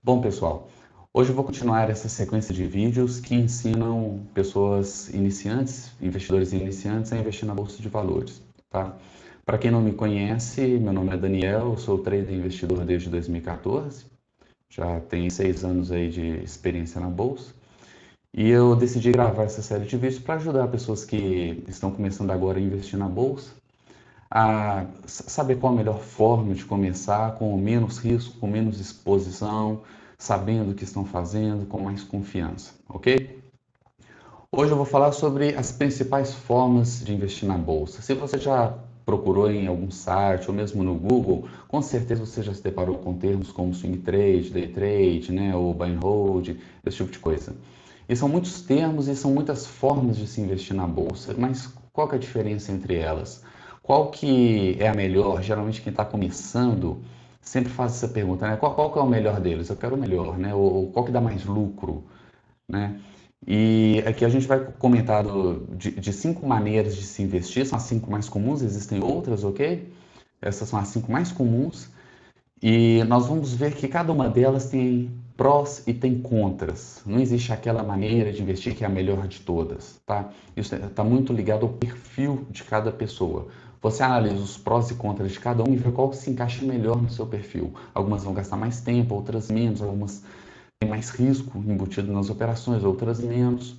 Bom, pessoal, hoje eu vou continuar essa sequência de vídeos que ensinam pessoas iniciantes, investidores iniciantes, a investir na Bolsa de Valores, tá? Para quem não me conhece, meu nome é Daniel, eu sou trader e investidor desde 2014, já tenho 6 anos aí de experiência na Bolsa, e eu decidi gravar essa série de vídeos para ajudar pessoas que estão começando agora a investir na Bolsa, a saber qual a melhor forma de começar, com menos risco, com menos exposição, sabendo o que estão fazendo, com mais confiança, ok? Hoje eu vou falar sobre as principais formas de investir na bolsa. Se você já procurou em algum site ou mesmo no Google, com certeza você já se deparou com termos como swing trade, day trade, né, ou buy and hold, esse tipo de coisa. E são muitos termos e são muitas formas de se investir na bolsa, mas qual que é a diferença entre elas? Qual que é a melhor? Geralmente quem está começando sempre faz essa pergunta, né? Qual que é o melhor deles? Eu quero o melhor, né? Ou qual que dá mais lucro, né? E aqui a gente vai comentar de 5 maneiras de se investir, são as 5 mais comuns, existem outras, ok? Essas são as 5 mais comuns. E nós vamos ver que cada uma delas tem prós e tem contras. Não existe aquela maneira de investir que é a melhor de todas, tá? Isso está muito ligado ao perfil de cada pessoa. Você analisa os prós e contras de cada um e vê qual se encaixa melhor no seu perfil. Algumas vão gastar mais tempo, outras menos, algumas têm mais risco embutido nas operações, outras menos.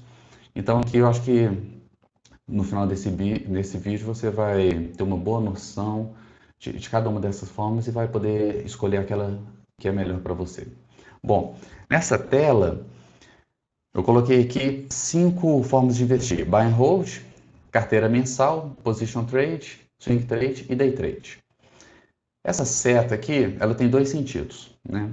Então aqui eu acho que no final desse vídeo você vai ter uma boa noção de cada uma dessas formas e vai poder escolher aquela que é melhor para você. Bom, nessa tela eu coloquei aqui 5 formas de investir: buy and hold, carteira mensal, position trade, swing trade e day trade. Essa seta aqui, ela tem 2 sentidos, né?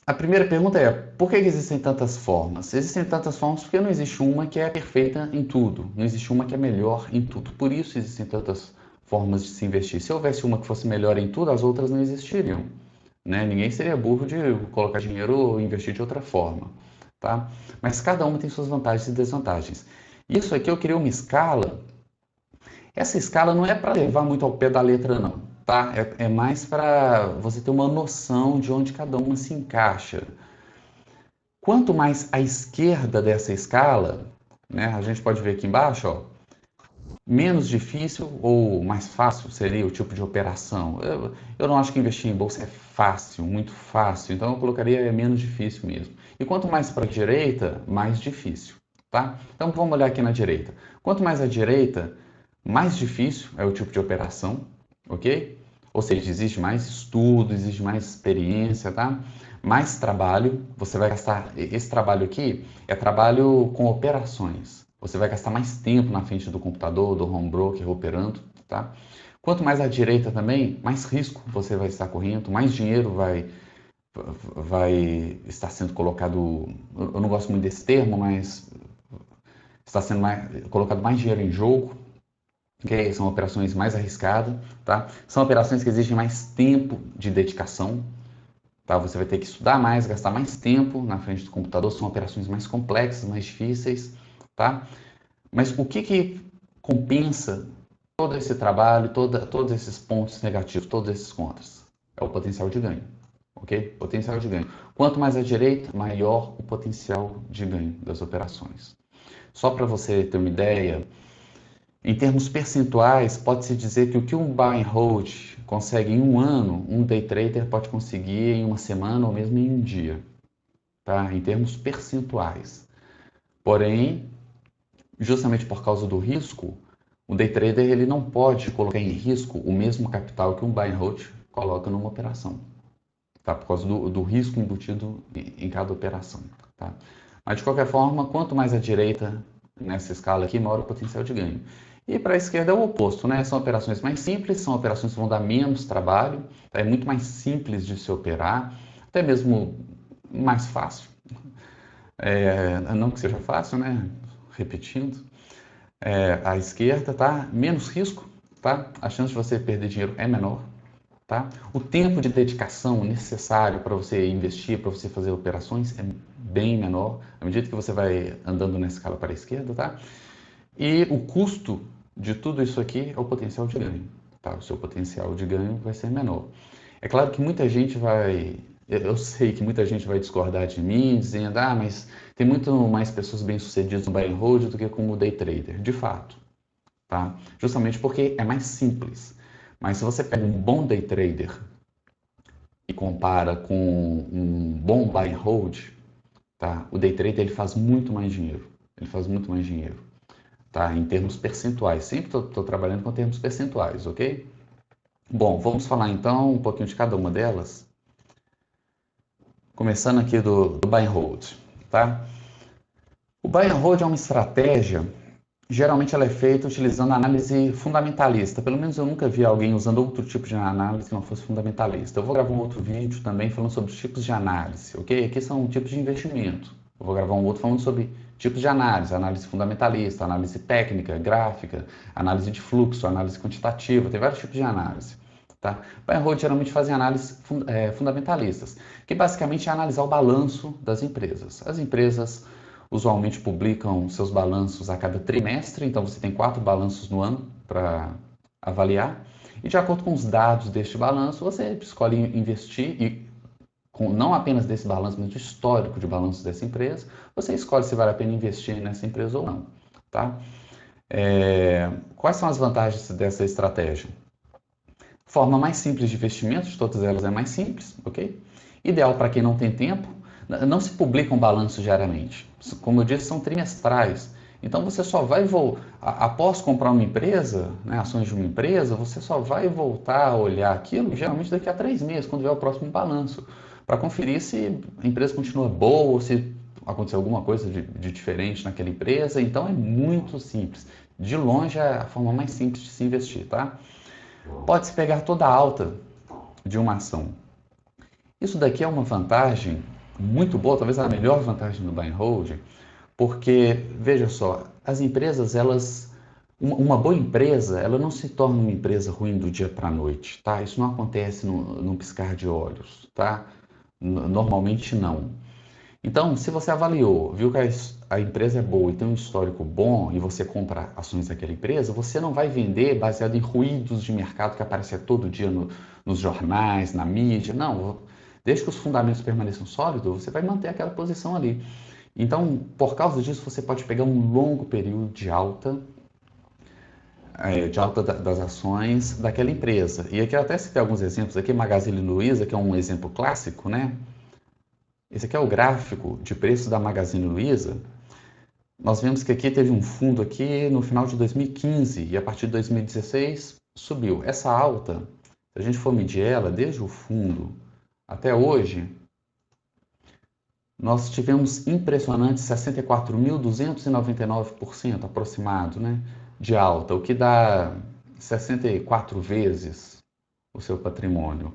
A primeira pergunta é: por que existem tantas formas? Existem tantas formas porque não existe uma que é perfeita em tudo, não existe uma que é melhor em tudo. Por isso existem tantas formas de se investir. Se houvesse uma que fosse melhor em tudo, as outras não existiriam, né? Ninguém seria burro de colocar dinheiro ou investir de outra forma, tá? Mas cada uma tem suas vantagens e desvantagens. Isso aqui eu criei uma escala. Essa escala não é para levar muito ao pé da letra, não, tá? É mais para você ter uma noção de onde cada uma se encaixa. Quanto mais à esquerda dessa escala, né, a gente pode ver aqui embaixo, ó, menos difícil ou mais fácil seria o tipo de operação. Eu não acho que investir em bolsa é fácil, muito fácil, então eu colocaria menos difícil mesmo. E quanto mais para a direita, mais difícil, tá? Então vamos olhar aqui na direita. Quanto mais à direita, mais difícil é o tipo de operação, ok? Ou seja, existe mais estudo, existe mais experiência, tá? Mais trabalho, você vai gastar. Esse trabalho aqui é trabalho com operações. Você vai gastar mais tempo na frente do computador, do home broker, operando, tá? Quanto mais à direita também, mais risco você vai estar correndo, mais dinheiro vai estar sendo colocado. Eu não gosto muito desse termo, mas está sendo colocado mais dinheiro em jogo, que são operações mais arriscadas, tá? São operações que exigem mais tempo de dedicação, tá? Você vai ter que estudar mais, gastar mais tempo na frente do computador, são operações mais complexas, mais difíceis, tá? Mas o que compensa todo esse trabalho, todos esses pontos negativos, todos esses contras? É o potencial de ganho, ok? Potencial de ganho. Quanto mais à direita, maior o potencial de ganho das operações. Só para você ter uma ideia, em termos percentuais, pode-se dizer que o que um buy and hold consegue em um ano, um day trader pode conseguir em uma semana ou mesmo em um dia, tá? Em termos percentuais. Porém, justamente por causa do risco, o day trader ele não pode colocar em risco o mesmo capital que um buy and hold coloca numa operação, tá? Por causa do risco embutido em cada operação, tá? Mas de qualquer forma, quanto mais à direita nessa escala aqui, maior o potencial de ganho. E para a esquerda é o oposto, né? São operações mais simples, são operações que vão dar menos trabalho, tá? É muito mais simples de se operar, até mesmo mais fácil. Não que seja fácil, né? Repetindo, à esquerda, tá? Menos risco, tá? A chance de você perder dinheiro é menor, tá? O tempo de dedicação necessário para você investir, para você fazer operações é bem menor, à medida que você vai andando na escala para a esquerda, tá? E o custo de tudo isso aqui é o potencial de ganho, tá? O seu potencial de ganho vai ser menor. É claro que muita gente vai Eu sei que muita gente vai discordar de mim, dizendo, mas tem muito mais pessoas bem-sucedidas no buy and hold do que como day trader. De fato, tá? Justamente porque é mais simples. Mas se você pega um bom day trader e compara com um bom buy and hold, tá? O day trader ele faz muito mais dinheiro. Ele faz muito mais dinheiro, tá? Em termos percentuais. Sempre estou trabalhando com termos percentuais, ok? Bom, vamos falar então um pouquinho de cada uma delas. Começando aqui do buy and hold, tá? O buy and hold é uma estratégia, geralmente ela é feita utilizando análise fundamentalista. Pelo menos eu nunca vi alguém usando outro tipo de análise que não fosse fundamentalista. Eu vou gravar um outro vídeo também falando sobre os tipos de análise, ok? Aqui são tipos de investimento. Eu vou gravar um outro falando sobre tipos de análise fundamentalista, análise técnica, gráfica, análise de fluxo, análise quantitativa, tem vários tipos de análise. Tá? Buy and hold geralmente fazem análises fundamentalistas, que basicamente é analisar o balanço das empresas. As empresas usualmente publicam seus balanços a cada trimestre, então você tem 4 balanços no ano para avaliar. E de acordo com os dados deste balanço, você escolhe investir e não apenas desse balanço, mas do histórico de balanços dessa empresa, você escolhe se vale a pena investir nessa empresa ou não. Tá? Quais são as vantagens dessa estratégia? Forma mais simples de investimento, de todas elas é mais simples, ok? Ideal para quem não tem tempo. Não se publicam balanços diariamente. Como eu disse, são trimestrais. Então você só vai após comprar uma empresa, né, ações de uma empresa, você só vai voltar a olhar aquilo geralmente daqui a 3 meses, quando vier o próximo balanço, para conferir se a empresa continua boa ou se aconteceu alguma coisa de diferente naquela empresa. Então é muito simples. De longe é a forma mais simples de se investir, tá? Pode-se pegar toda a alta de uma ação. Isso daqui é uma vantagem muito boa, talvez a melhor vantagem do buy and hold, porque, veja só, as empresas, uma boa empresa, ela não se torna uma empresa ruim do dia para a noite, tá? Isso não acontece num piscar de olhos, tá? Normalmente não. Então, se você avaliou, viu que a empresa é boa e tem um histórico bom e você compra ações daquela empresa, você não vai vender baseado em ruídos de mercado que aparecem todo dia nos jornais, na mídia. Não, desde que os fundamentos permaneçam sólidos, você vai manter aquela posição ali. Então, por causa disso, você pode pegar um longo período de alta das ações daquela empresa. E aqui eu até citei alguns exemplos aqui, Magazine Luiza, que é um exemplo clássico, né? Esse aqui é o gráfico de preços da Magazine Luiza. Nós vemos que aqui teve um fundo aqui no final de 2015 e a partir de 2016 subiu. Essa alta, se a gente for medir ela desde o fundo até hoje, nós tivemos impressionantes 64.299% aproximado, né, de alta, o que dá 64 vezes o seu patrimônio.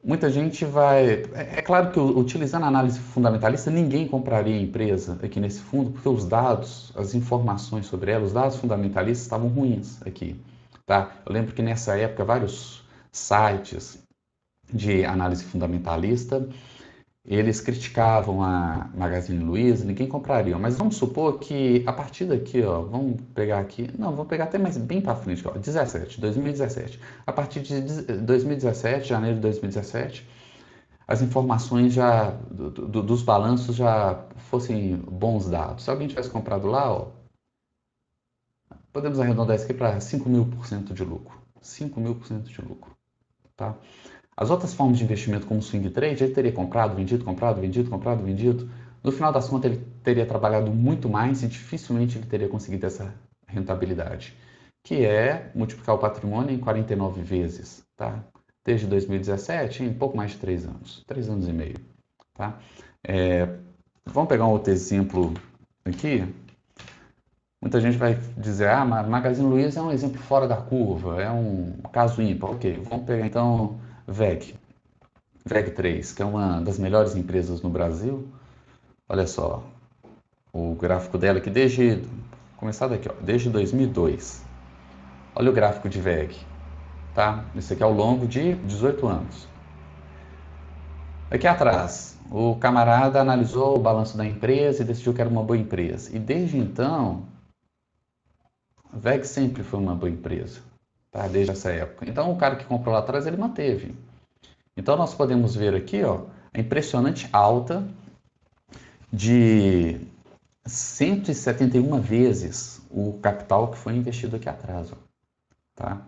Muita gente vai... É claro que utilizando a análise fundamentalista, ninguém compraria a empresa aqui nesse fundo, porque os dados, as informações sobre ela, os dados fundamentalistas estavam ruins aqui. Tá? Eu lembro que nessa época vários sites de análise fundamentalista, eles criticavam a Magazine Luiza, ninguém compraria. Mas vamos supor que a partir daqui, ó, vamos pegar aqui, não, vamos pegar até mais bem para frente, ó, 2017. A partir de 2017, janeiro de 2017, as informações dos balanços já fossem bons dados. Se alguém tivesse comprado lá, ó, podemos arredondar isso aqui para 5.000% de lucro. 5.000% de lucro, tá? As outras formas de investimento, como o swing trade, ele teria comprado, vendido, comprado, vendido, comprado, vendido. No final das contas, ele teria trabalhado muito mais e dificilmente ele teria conseguido essa rentabilidade, que é multiplicar o patrimônio em 49 vezes, tá? Desde 2017, em pouco mais de 3 anos, 3 anos e meio, tá? Vamos pegar um outro exemplo aqui. Muita gente vai dizer, Magazine Luiza é um exemplo fora da curva, é um caso ímpar. Ok, vamos pegar então VEG 3, que é uma das melhores empresas no Brasil. Olha só, o gráfico dela aqui começar daqui, ó, desde 2002. Olha o gráfico de VEG, tá? Isso aqui é ao longo de 18 anos. Aqui atrás, o camarada analisou o balanço da empresa e decidiu que era uma boa empresa. E desde então, a VEG sempre foi uma boa empresa, tá? Desde essa época. Então, o cara que comprou lá atrás, ele manteve. Então nós podemos ver aqui, ó, a impressionante alta de 171 vezes o capital que foi investido aqui atrás, ó, tá?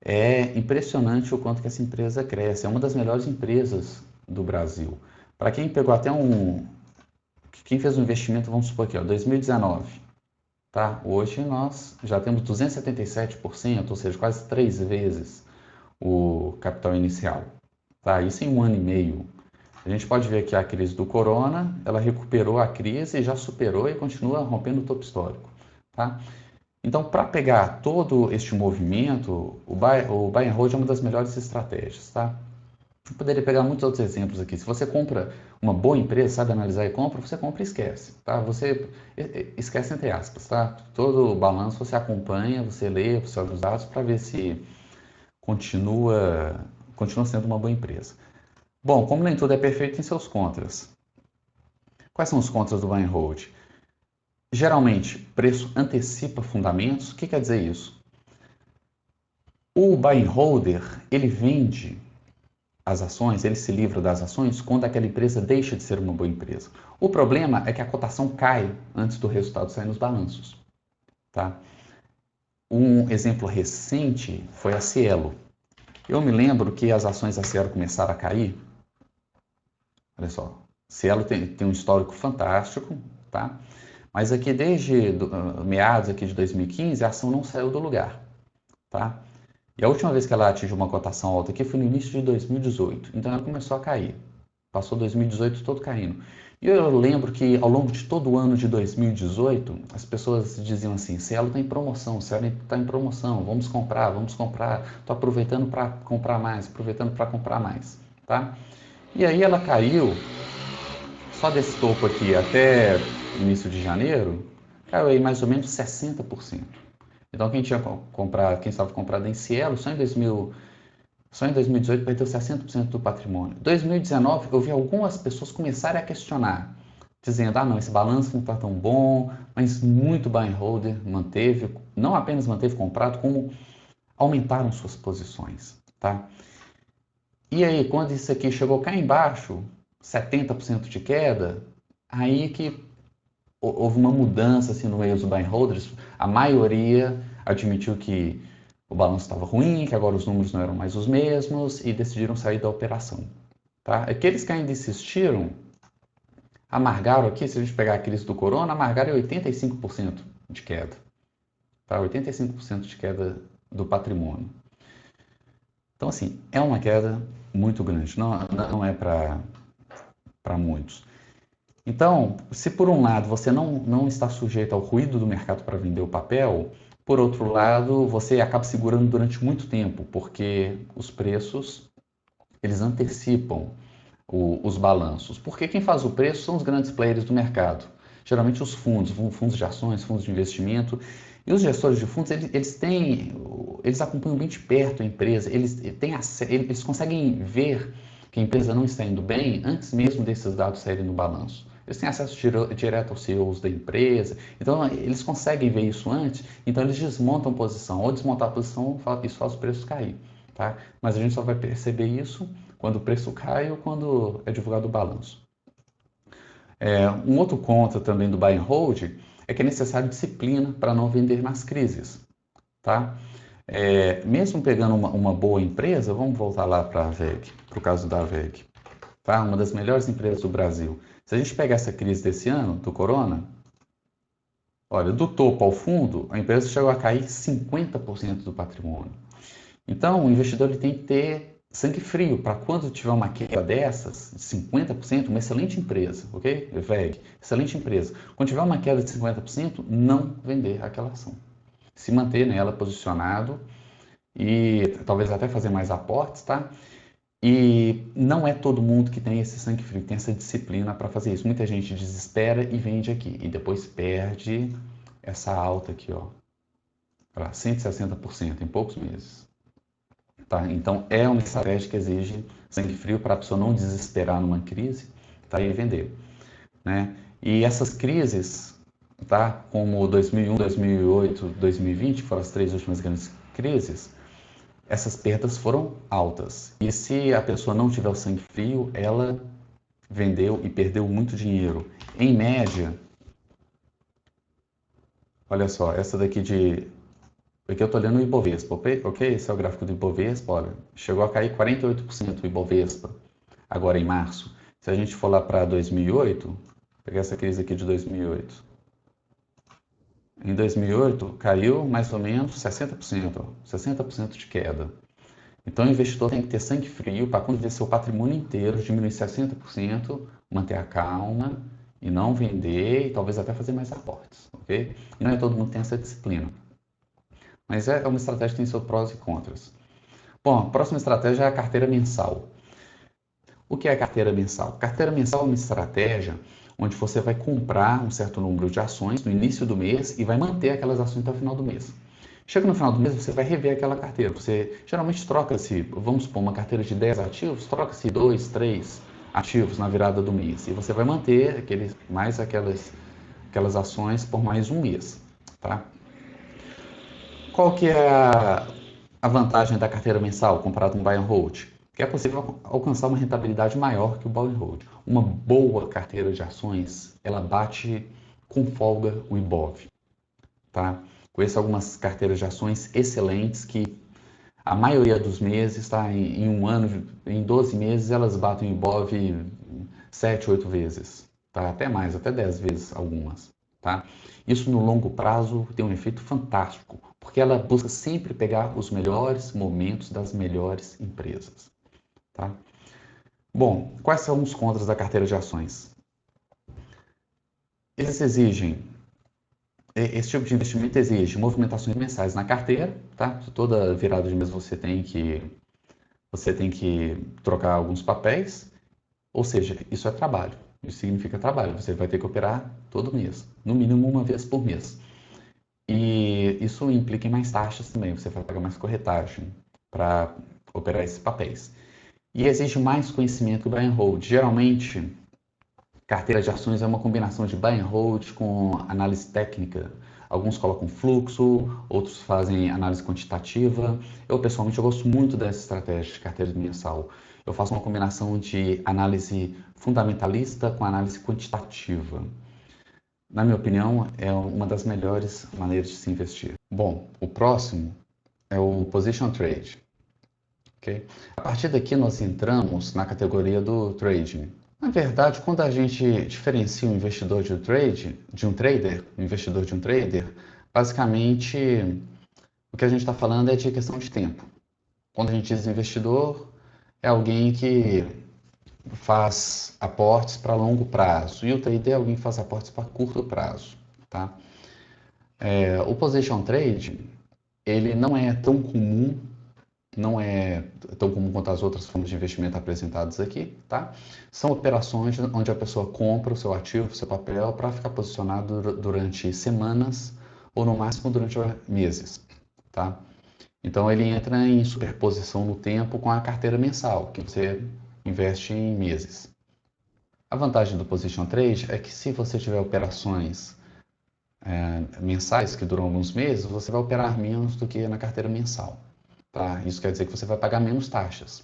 É impressionante o quanto que essa empresa cresce. É uma das melhores empresas do Brasil. Para quem pegou até quem fez um investimento, vamos supor aqui, ó, 2019, tá? Hoje nós já temos 277%, ou seja, quase 3 vezes o capital inicial, tá? Isso em um ano e meio. A gente pode ver que a crise do corona, ela recuperou a crise, já superou e continua rompendo o topo histórico, tá? Então, para pegar todo este movimento, o buy and hold é uma das melhores estratégias, tá? Eu poderia pegar muitos outros exemplos aqui. Se você compra uma boa empresa, sabe analisar e compra, você compra e esquece, tá? Você esquece entre aspas, tá? Todo o balanço você acompanha, você lê, você olha os dados para ver se continua sendo uma boa empresa. Bom, como nem tudo é perfeito, tem seus contras. Quais são os contras do buy and hold? Geralmente, preço antecipa fundamentos. O que quer dizer isso? O buy and holder, ele vende as ações, ele se livra das ações quando aquela empresa deixa de ser uma boa empresa. O problema é que a cotação cai antes do resultado sair nos balanços, tá? Um exemplo recente foi a Cielo. Eu me lembro que as ações da Cielo começaram a cair. Olha só, Cielo tem um histórico fantástico, tá? Mas aqui desde meados aqui de 2015, a ação não saiu do lugar, tá? E a última vez que ela atingiu uma cotação alta aqui foi no início de 2018. Então ela começou a cair. Passou 2018 todo caindo. E eu lembro que ao longo de todo o ano de 2018, as pessoas diziam assim: Cielo está em promoção, Cielo está em promoção, vamos comprar, estou aproveitando para comprar mais, tá? E aí ela caiu, só desse topo aqui até início de janeiro, caiu aí mais ou menos 60%. Então quem estava comprado em Cielo, só em 2018 perdeu 60% do patrimônio. Em 2019 eu vi algumas pessoas começarem a questionar, dizendo, não, esse balanço não está tão bom, mas muito buy and holder manteve, não apenas manteve comprado, como aumentaram suas posições, tá? E aí, quando isso aqui chegou cá embaixo, 70% de queda, aí que houve uma mudança assim, no meio dos buy and holders, a maioria admitiu que o balanço estava ruim, que agora os números não eram mais os mesmos e decidiram sair da operação. Tá? Aqueles que ainda insistiram, amargaram aqui, se a gente pegar a crise do corona, amargaram 85% de queda. Tá? 85% de queda do patrimônio. Então, assim, é uma queda muito grande, não é para muitos. Então, se por um lado você não está sujeito ao ruído do mercado para vender o papel, por outro lado, você acaba segurando durante muito tempo, porque os preços, eles antecipam os balanços. Porque quem faz o preço são os grandes players do mercado. Geralmente os fundos de ações, fundos de investimento. E os gestores de fundos, eles acompanham bem de perto a empresa, eles conseguem ver que a empresa não está indo bem antes mesmo desses dados saírem no balanço. Eles têm acesso direto aos CEOs da empresa, então eles conseguem ver isso antes, então eles desmontam a posição. Ou desmontar a posição, isso faz os preços cair. Tá? Mas a gente só vai perceber isso quando o preço cai ou quando é divulgado o balanço. Um outro contra também do buy and hold é que é necessário disciplina para não vender nas crises. Tá? Mesmo pegando uma boa empresa, vamos voltar lá para a VEG, para o caso da VEG, tá? Uma das melhores empresas do Brasil. Se a gente pegar essa crise desse ano, do corona, olha, do topo ao fundo, a empresa chegou a cair 50% do patrimônio. Então, o investidor ele tem que ter sangue frio para quando tiver uma queda dessas, de 50%, uma excelente empresa, ok? VEG, excelente empresa. Quando tiver uma queda de 50%, não vender aquela ação. Se manter nela posicionado e talvez até fazer mais aportes, tá? E não é todo mundo que tem esse sangue frio, tem essa disciplina para fazer isso. Muita gente desespera e vende aqui e depois perde essa alta aqui, ó, para 160% em poucos meses. Tá? Então, é uma estratégia que exige sangue frio para a pessoa não desesperar numa crise, tá? E vender. Né? E essas crises, tá? Como 2001, 2008, 2020, que foram as 3 últimas grandes crises, essas perdas foram altas. E se a pessoa não tiver o sangue frio, ela vendeu e perdeu muito dinheiro. Em média, olha só, essa daqui de... Aqui eu estou olhando o Ibovespa, ok? Esse é o gráfico do Ibovespa, olha, chegou a cair 48% o Ibovespa, agora em março. Se a gente for lá para 2008, pegar essa crise aqui de 2008. Em 2008, caiu mais ou menos 60%, 60% de queda. Então, o investidor tem que ter sangue frio para, quando ver seu patrimônio inteiro diminuir 60%, manter a calma e não vender e talvez até fazer mais aportes, ok? E não é todo mundo que tem essa disciplina. Mas é uma estratégia que tem seus prós e contras. Bom, a próxima estratégia é a carteira mensal. O que é a carteira mensal? Carteira mensal é uma estratégia onde você vai comprar um certo número de ações no início do mês e vai manter aquelas ações até o final do mês. Chega no final do mês, você vai rever aquela carteira. Você geralmente troca-se, vamos supor, uma carteira de 10 ativos, troca-se 2, 3 ativos na virada do mês. E você vai manter aquelas ações por mais um mês. Tá? Qual que é a vantagem da carteira mensal comparado com o buy and hold? Que é possível alcançar uma rentabilidade maior que o buy and hold. Uma boa carteira de ações, ela bate com folga o Ibov. Tá? Conheço algumas carteiras de ações excelentes que a maioria dos meses, tá? Em um ano, em 12 meses, elas batem o Ibov 7, 8 vezes. Tá? Até mais, até 10 vezes algumas. Tá? Isso no longo prazo tem um efeito fantástico, porque ela busca sempre pegar os melhores momentos das melhores empresas. Tá? Bom, quais são os contras da carteira de ações? Eles exigem Esse tipo de investimento exige movimentações mensais na carteira, tá? Toda virada de mês você tem que trocar alguns papéis, ou seja, isso é trabalho. Isso significa trabalho. Você vai ter que operar todo mês, no mínimo uma vez por mês. E isso implica em mais taxas também. Você vai pagar mais corretagem para operar esses papéis. E exige mais conhecimento que o buy and hold. Geralmente, carteira de ações é uma combinação de buy and hold com análise técnica. Alguns colocam fluxo, outros fazem análise quantitativa. Eu, pessoalmente, eu gosto muito dessa estratégia de carteira mensal. Eu faço uma combinação de análise fundamentalista com análise quantitativa. Na minha opinião, é uma das melhores maneiras de se investir. Bom, o próximo é o Position Trade. Okay? A partir daqui, nós entramos na categoria do trading. Na verdade, quando a gente diferencia um investidor de um trader, um investidor de um trader, basicamente o que a gente está falando é de questão de tempo. Quando a gente diz investidor, é alguém que faz aportes para longo prazo, e o trader é alguém que faz aportes para curto prazo. Tá? O position trade, ele não é tão comum, não é tão comum quanto as outras formas de investimento apresentadas aqui, tá? São operações onde a pessoa compra o seu ativo, o seu papel, para ficar posicionado durante semanas ou no máximo durante meses, tá? Então ele entra em superposição no tempo com a carteira mensal, que você investe em meses. A vantagem do Position Trade é que se você tiver operações mensais que duram alguns meses, você vai operar menos do que na carteira mensal. Tá? Isso quer dizer que você vai pagar menos taxas.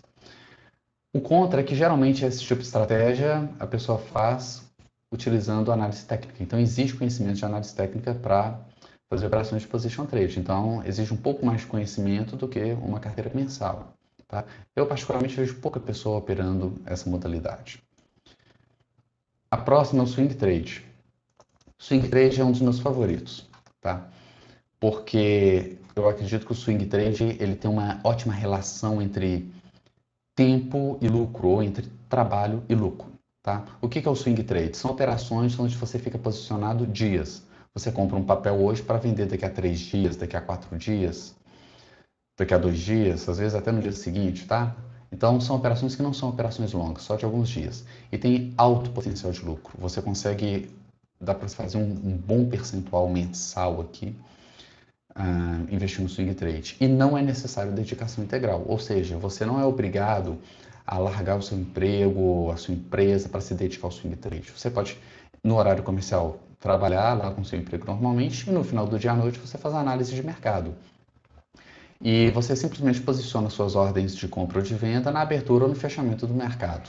O contra é que geralmente esse tipo de estratégia a pessoa faz utilizando análise técnica. Então exige conhecimento de análise técnica para fazer operações de position trade. Então exige um pouco mais de conhecimento do que uma carteira mensal. Tá? Eu particularmente vejo pouca pessoa operando essa modalidade. A próxima é o swing trade. Swing trade é um dos meus favoritos, tá? Porque eu acredito que o swing trade ele tem uma ótima relação entre tempo e lucro, ou entre trabalho e lucro. Tá? O que é o swing trade? São operações onde você fica posicionado dias. Você compra um papel hoje para vender daqui a 3 dias, daqui a 4 dias, daqui a 2 dias, às vezes até no dia seguinte, tá? Então são operações que não são operações longas, só de alguns dias. E tem alto potencial de lucro. Você consegue, dá para fazer um bom percentual mensal aqui, investir no swing trade. E não é necessário dedicação integral, ou seja, você não é obrigado a largar o seu emprego, a sua empresa para se dedicar ao swing trade. Você pode, no horário comercial, trabalhar lá com o seu emprego normalmente e no final do dia à noite você faz análise de mercado. E você simplesmente posiciona suas ordens de compra ou de venda na abertura ou no fechamento do mercado.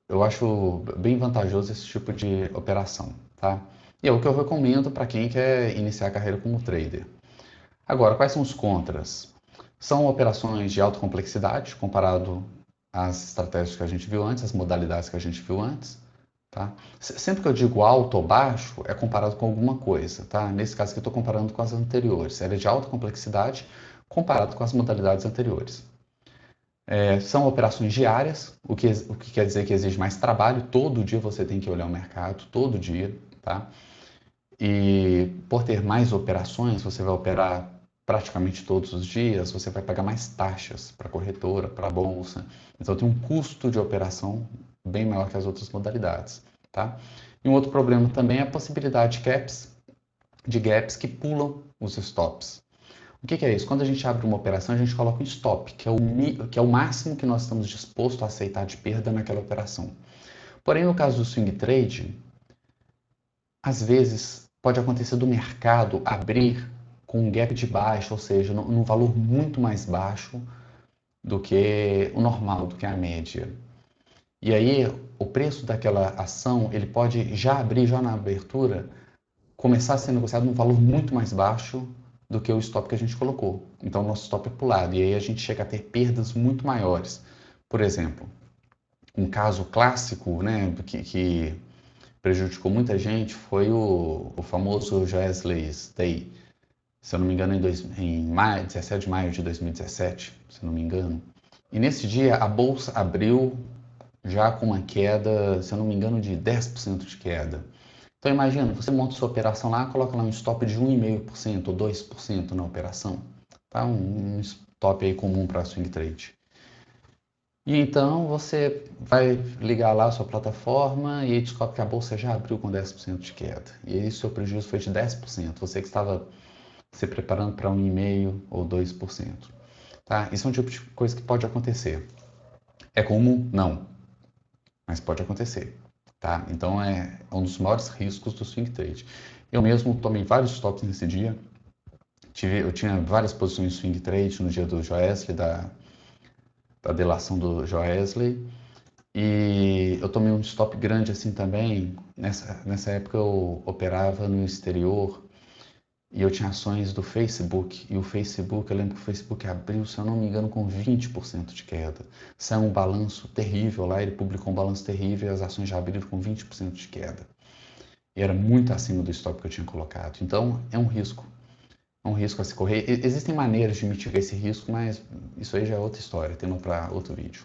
Eu acho bem vantajoso esse tipo de operação, tá? E é o que eu recomendo para quem quer iniciar a carreira como trader. Agora, quais são os contras? São operações de alta complexidade comparado às estratégias que a gente viu antes, as modalidades que a gente viu antes, tá? Sempre que eu digo alto ou baixo, é comparado com alguma coisa, tá? Nesse caso aqui eu estou comparando com as anteriores. Ela é de alta complexidade comparado com as modalidades anteriores. São operações diárias, o que quer dizer que exige mais trabalho. Todo dia você tem que olhar o mercado, todo dia, tá? E por ter mais operações, você vai operar praticamente todos os dias, você vai pagar mais taxas para a corretora, para a bolsa. Então tem um custo de operação bem maior que as outras modalidades, tá? E um outro problema também é a possibilidade de gaps que pulam os stops. O que é isso? Quando a gente abre uma operação, a gente coloca um stop, que é o máximo que nós estamos dispostos a aceitar de perda naquela operação. Porém, no caso do swing trade, às vezes pode acontecer do mercado abrir com um gap de baixo, ou seja, num valor muito mais baixo do que o normal, do que a média. E aí, o preço daquela ação, ele pode já abrir, já na abertura, começar a ser negociado num valor muito mais baixo do que o stop que a gente colocou. Então, o nosso stop é pulado. E aí a gente chega a ter perdas muito maiores. Por exemplo, um caso clássico, né, que prejudicou muita gente foi o famoso Joesley's Day. Se eu não me engano, em maio, 17 de maio de 2017, se eu não me engano. E nesse dia a bolsa abriu já com uma queda, se eu não me engano, de 10% de queda. Então imagina, você monta sua operação lá, coloca lá um stop de 1,5% ou 2% na operação. Tá? Um stop aí comum para swing trade. E então você vai ligar lá a sua plataforma e descobre que a bolsa já abriu com 10% de queda. E aí seu prejuízo foi de 10%. Você que estava se preparando para 1,5% ou 2%. Tá? Isso é um tipo de coisa que pode acontecer. É comum? Não, mas pode acontecer. Tá? Então é um dos maiores riscos do swing trade. Eu mesmo tomei vários stops nesse dia. Eu tinha várias posições de swing trade no dia do Joesley, da delação do Joesley. E eu tomei um stop grande assim também. Nessa época eu operava no exterior e eu tinha ações do Facebook. E o Facebook, eu lembro que o Facebook abriu, se eu não me engano, com 20% de queda. Saiu um balanço terrível lá, ele publicou um balanço terrível e as ações já abriram com 20% de queda. E era muito acima do stop que eu tinha colocado. Então é um risco. É um risco a se correr. Existem maneiras de mitigar esse risco, mas isso aí já é outra história, tema para outro vídeo.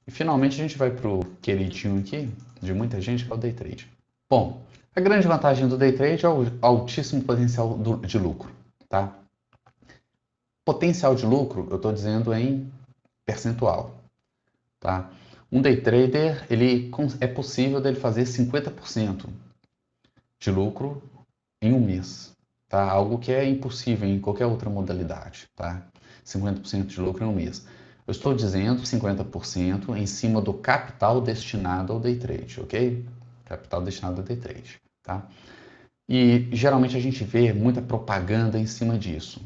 E finalmente a gente vai para o queridinho aqui, de muita gente, que é o day trade. Bom, a grande vantagem do day trade é o altíssimo potencial de lucro, tá? Potencial de lucro, eu estou dizendo em percentual, tá? Um day trader, é possível dele fazer 50% de lucro em um mês, tá? Algo que é impossível em qualquer outra modalidade, tá? 50% de lucro em um mês. Eu estou dizendo 50% em cima do capital destinado ao day trade, ok? Capital destinado ao day trade, tá? E geralmente a gente vê muita propaganda em cima disso.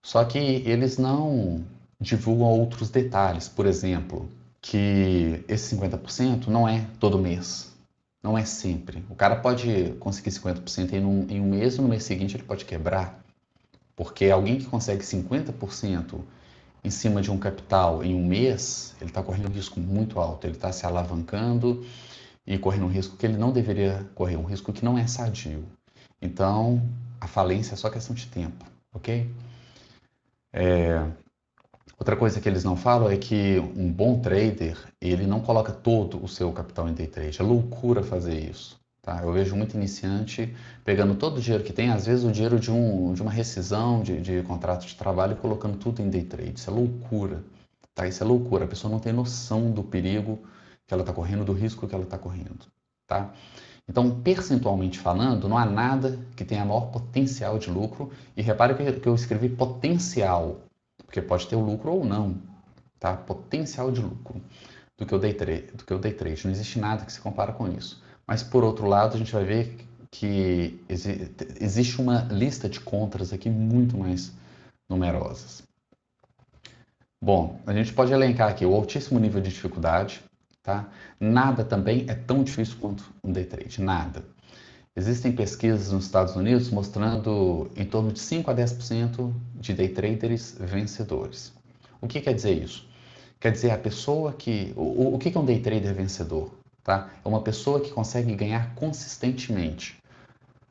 Só que eles não divulgam outros detalhes, por exemplo, que esse 50% não é todo mês, não é sempre. O cara pode conseguir 50% em um mês e no mês seguinte ele pode quebrar, porque alguém que consegue 50% em cima de um capital em um mês, ele está correndo um risco muito alto, ele está se alavancando e correndo um risco que ele não deveria correr, um risco que não é sadio. Então, a falência é só questão de tempo, ok? Outra coisa que eles não falam é que um bom trader, ele não coloca todo o seu capital em day trade. É loucura fazer isso. Tá? Eu vejo muito iniciante pegando todo o dinheiro que tem, às vezes o dinheiro de uma rescisão de contrato de trabalho e colocando tudo em day trade. Isso é loucura. Tá? Isso é loucura. A pessoa não tem noção do perigo que ela está correndo, do risco que ela está correndo. Tá? Então, percentualmente falando, não há nada que tenha maior potencial de lucro. E repare que eu escrevi potencial, porque pode ter o lucro ou não, tá? Potencial de lucro do que o day trade. Não existe nada que se compara com isso. Mas, por outro lado, a gente vai ver que existe uma lista de contras aqui muito mais numerosas. Bom, a gente pode elencar aqui o altíssimo nível de dificuldade, tá? Nada também é tão difícil quanto um day trade, nada. Existem pesquisas nos Estados Unidos mostrando em torno de 5 a 10% de day traders vencedores. O que quer dizer isso? Quer dizer, a pessoa que. O que é um day trader vencedor? Tá? É uma pessoa que consegue ganhar consistentemente.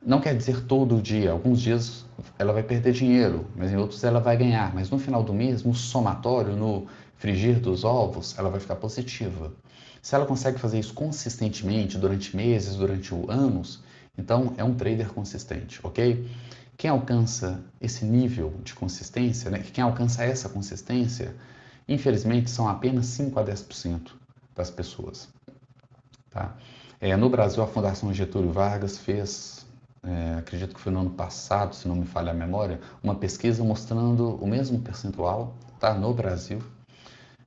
Não quer dizer todo dia. Alguns dias ela vai perder dinheiro, mas em outros ela vai ganhar. Mas no final do mês, no somatório, no frigir dos ovos, ela vai ficar positiva. Se ela consegue fazer isso consistentemente durante meses, durante anos, então é um trader consistente, ok? Quem alcança esse nível de consistência, né? Quem alcança essa consistência, infelizmente são apenas 5 a 10% das pessoas. Tá? No Brasil, a Fundação Getúlio Vargas fez, acredito que foi no ano passado, se não me falha a memória, uma pesquisa mostrando o mesmo percentual, tá? No Brasil.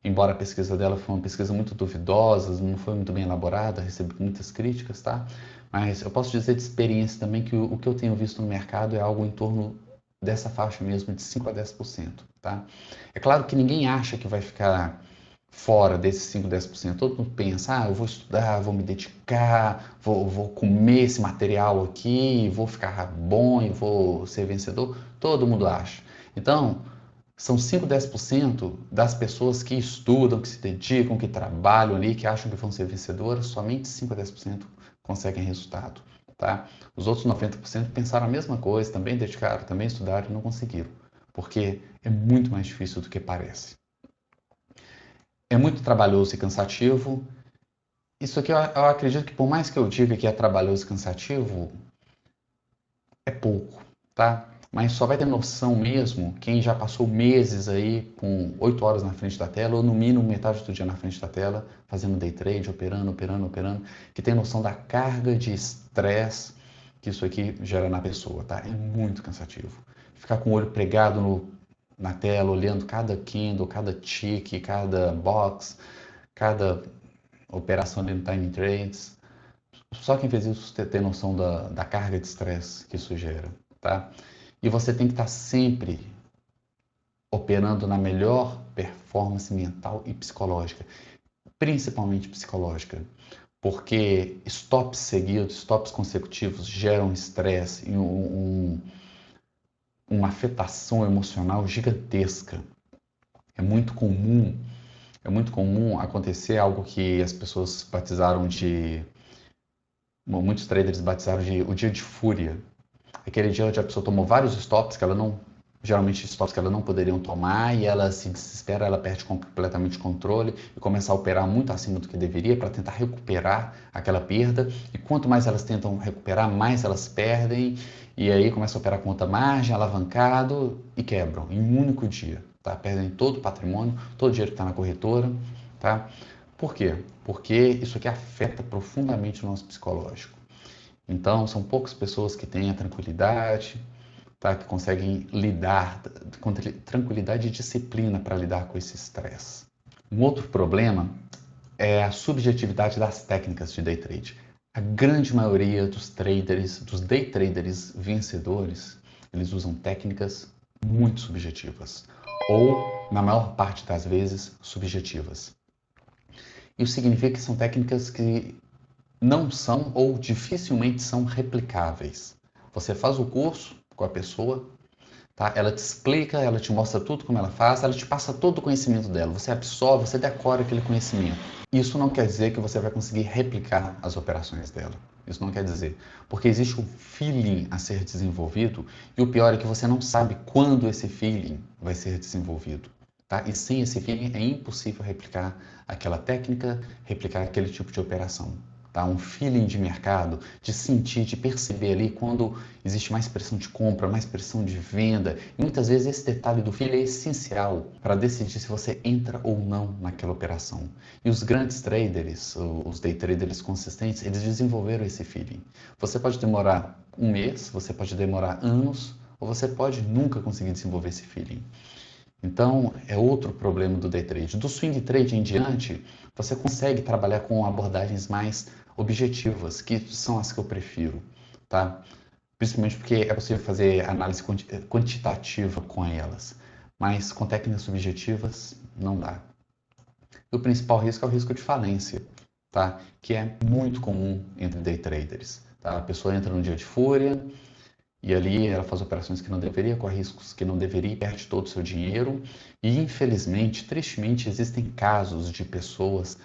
Embora a pesquisa dela foi uma pesquisa muito duvidosa, não foi muito bem elaborada, recebi muitas críticas, tá? Mas eu posso dizer de experiência também que o que eu tenho visto no mercado é algo em torno dessa faixa mesmo, de 5 a 10%, tá? É claro que ninguém acha que vai ficar fora desses 5, 10%. Todo mundo pensa, eu vou estudar, vou me dedicar, vou comer esse material aqui, vou ficar bom e vou ser vencedor. Todo mundo acha. Então, são 5, 10% das pessoas que estudam, que se dedicam, que trabalham ali, que acham que vão ser vencedoras, somente 5 a 10% conseguem resultado. Tá? Os outros 90% pensaram a mesma coisa, também dedicaram, também estudaram e não conseguiram. Porque é muito mais difícil do que parece. É muito trabalhoso e cansativo. Isso aqui eu acredito que por mais que eu diga que é trabalhoso e cansativo, é pouco, tá? Mas só vai ter noção mesmo quem já passou meses aí com 8 horas na frente da tela, ou no mínimo metade do dia na frente da tela, fazendo day trade, operando, operando, operando, que tem noção da carga de estresse que isso aqui gera na pessoa, tá? É muito cansativo. Ficar com o olho pregado na tela, olhando cada candle, cada tick, cada box, cada operação ali no time trades. Só quem fez isso tem noção da carga de estresse que isso gera, tá? E você tem que estar sempre operando na melhor performance mental e psicológica, principalmente psicológica, porque stops seguidos, stops consecutivos geram estresse e uma afetação emocional gigantesca. É muito comum, é muito comum acontecer algo que as pessoas batizaram de muitos traders batizaram de o dia de fúria. Aquele dia onde a pessoa tomou vários stops que ela não, geralmente stops que ela não poderiam tomar, e ela se desespera, ela perde completamente o controle e começa a operar muito acima do que deveria para tentar recuperar aquela perda. E quanto mais elas tentam recuperar, mais elas perdem, e aí começa a operar com outra margem, alavancado, e quebram em um único dia. Tá? Perdem todo o patrimônio, todo o dinheiro que está na corretora. Tá? Por quê? Porque isso aqui afeta profundamente o nosso psicológico. Então, são poucas pessoas que têm a tranquilidade, tá? Que conseguem lidar com tranquilidade e disciplina para lidar com esse estresse. Um outro problema é a subjetividade das técnicas de day trade. A grande maioria dos traders, dos day traders vencedores, eles usam técnicas muito subjetivas, ou, na maior parte das vezes, subjetivas. Isso significa que são técnicas que não são ou dificilmente são replicáveis. Você faz o curso com a pessoa, tá? Ela te explica, ela te mostra tudo como ela faz, ela te passa todo o conhecimento dela, você absorve, você decora aquele conhecimento. Isso não quer dizer que você vai conseguir replicar as operações dela. Isso não quer dizer, porque existe um feeling a ser desenvolvido e o pior é que você não sabe quando esse feeling vai ser desenvolvido. Tá? E sem esse feeling é impossível replicar aquela técnica, replicar aquele tipo de operação. Tá? Um feeling de mercado, de sentir, de perceber ali quando existe mais pressão de compra, mais pressão de venda. E muitas vezes esse detalhe do feeling é essencial para decidir se você entra ou não naquela operação. E os grandes traders, os day traders consistentes, eles desenvolveram esse feeling. Você pode demorar um mês, você pode demorar anos, ou você pode nunca conseguir desenvolver esse feeling. Então, é outro problema do day trade. Do swing trade em diante, você consegue trabalhar com abordagens mais objetivas, que são as que eu prefiro, tá? Principalmente porque é possível fazer análise quantitativa com elas. Mas com técnicas subjetivas, não dá. E o principal risco é o risco de falência, tá? Que é muito comum entre day traders. Tá? A pessoa entra num dia de fúria e ali ela faz operações que não deveria, corre riscos que não deveria e perde todo o seu dinheiro. E infelizmente, tristemente, existem casos de pessoas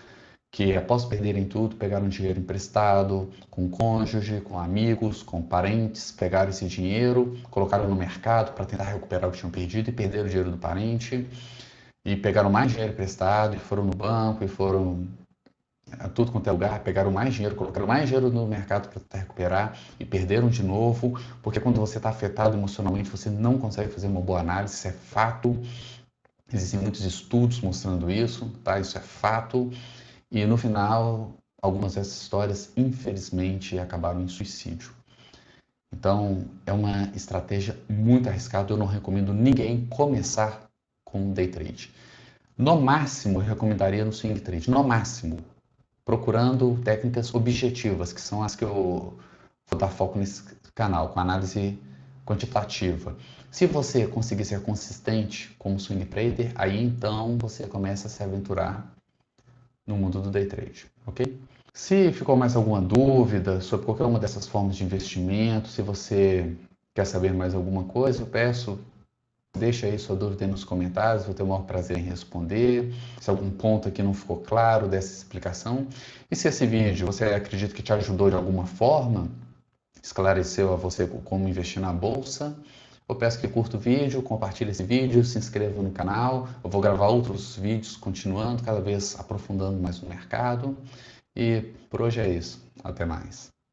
que após perderem tudo, pegaram dinheiro emprestado com cônjuge, com amigos, com parentes, pegaram esse dinheiro, colocaram no mercado para tentar recuperar o que tinham perdido e perderam o dinheiro do parente, e pegaram mais dinheiro emprestado, e foram no banco, e foram a tudo quanto é lugar, pegaram mais dinheiro, colocaram mais dinheiro no mercado para tentar recuperar e perderam de novo, porque quando você está afetado emocionalmente, você não consegue fazer uma boa análise, isso é fato. Existem muitos estudos mostrando isso, tá? Isso é fato. E no final, algumas dessas histórias, infelizmente, acabaram em suicídio. Então, é uma estratégia muito arriscada. Eu não recomendo ninguém começar com day trade. No máximo, eu recomendaria no swing trade. No máximo, procurando técnicas objetivas, que são as que eu vou dar foco nesse canal, com análise quantitativa. Se você conseguir ser consistente como swing trader, aí então você começa a se aventurar no mundo do day trade, ok? Se ficou mais alguma dúvida sobre qualquer uma dessas formas de investimento, se você quer saber mais alguma coisa, eu peço, deixa aí sua dúvida aí nos comentários, vou ter o maior prazer em responder. Se algum ponto aqui não ficou claro dessa explicação. E se esse vídeo você acredita que te ajudou de alguma forma, esclareceu a você como investir na bolsa, eu peço que curta o vídeo, compartilhe esse vídeo, se inscreva no canal. Eu vou gravar outros vídeos continuando, cada vez aprofundando mais no mercado. E por hoje é isso. Até mais.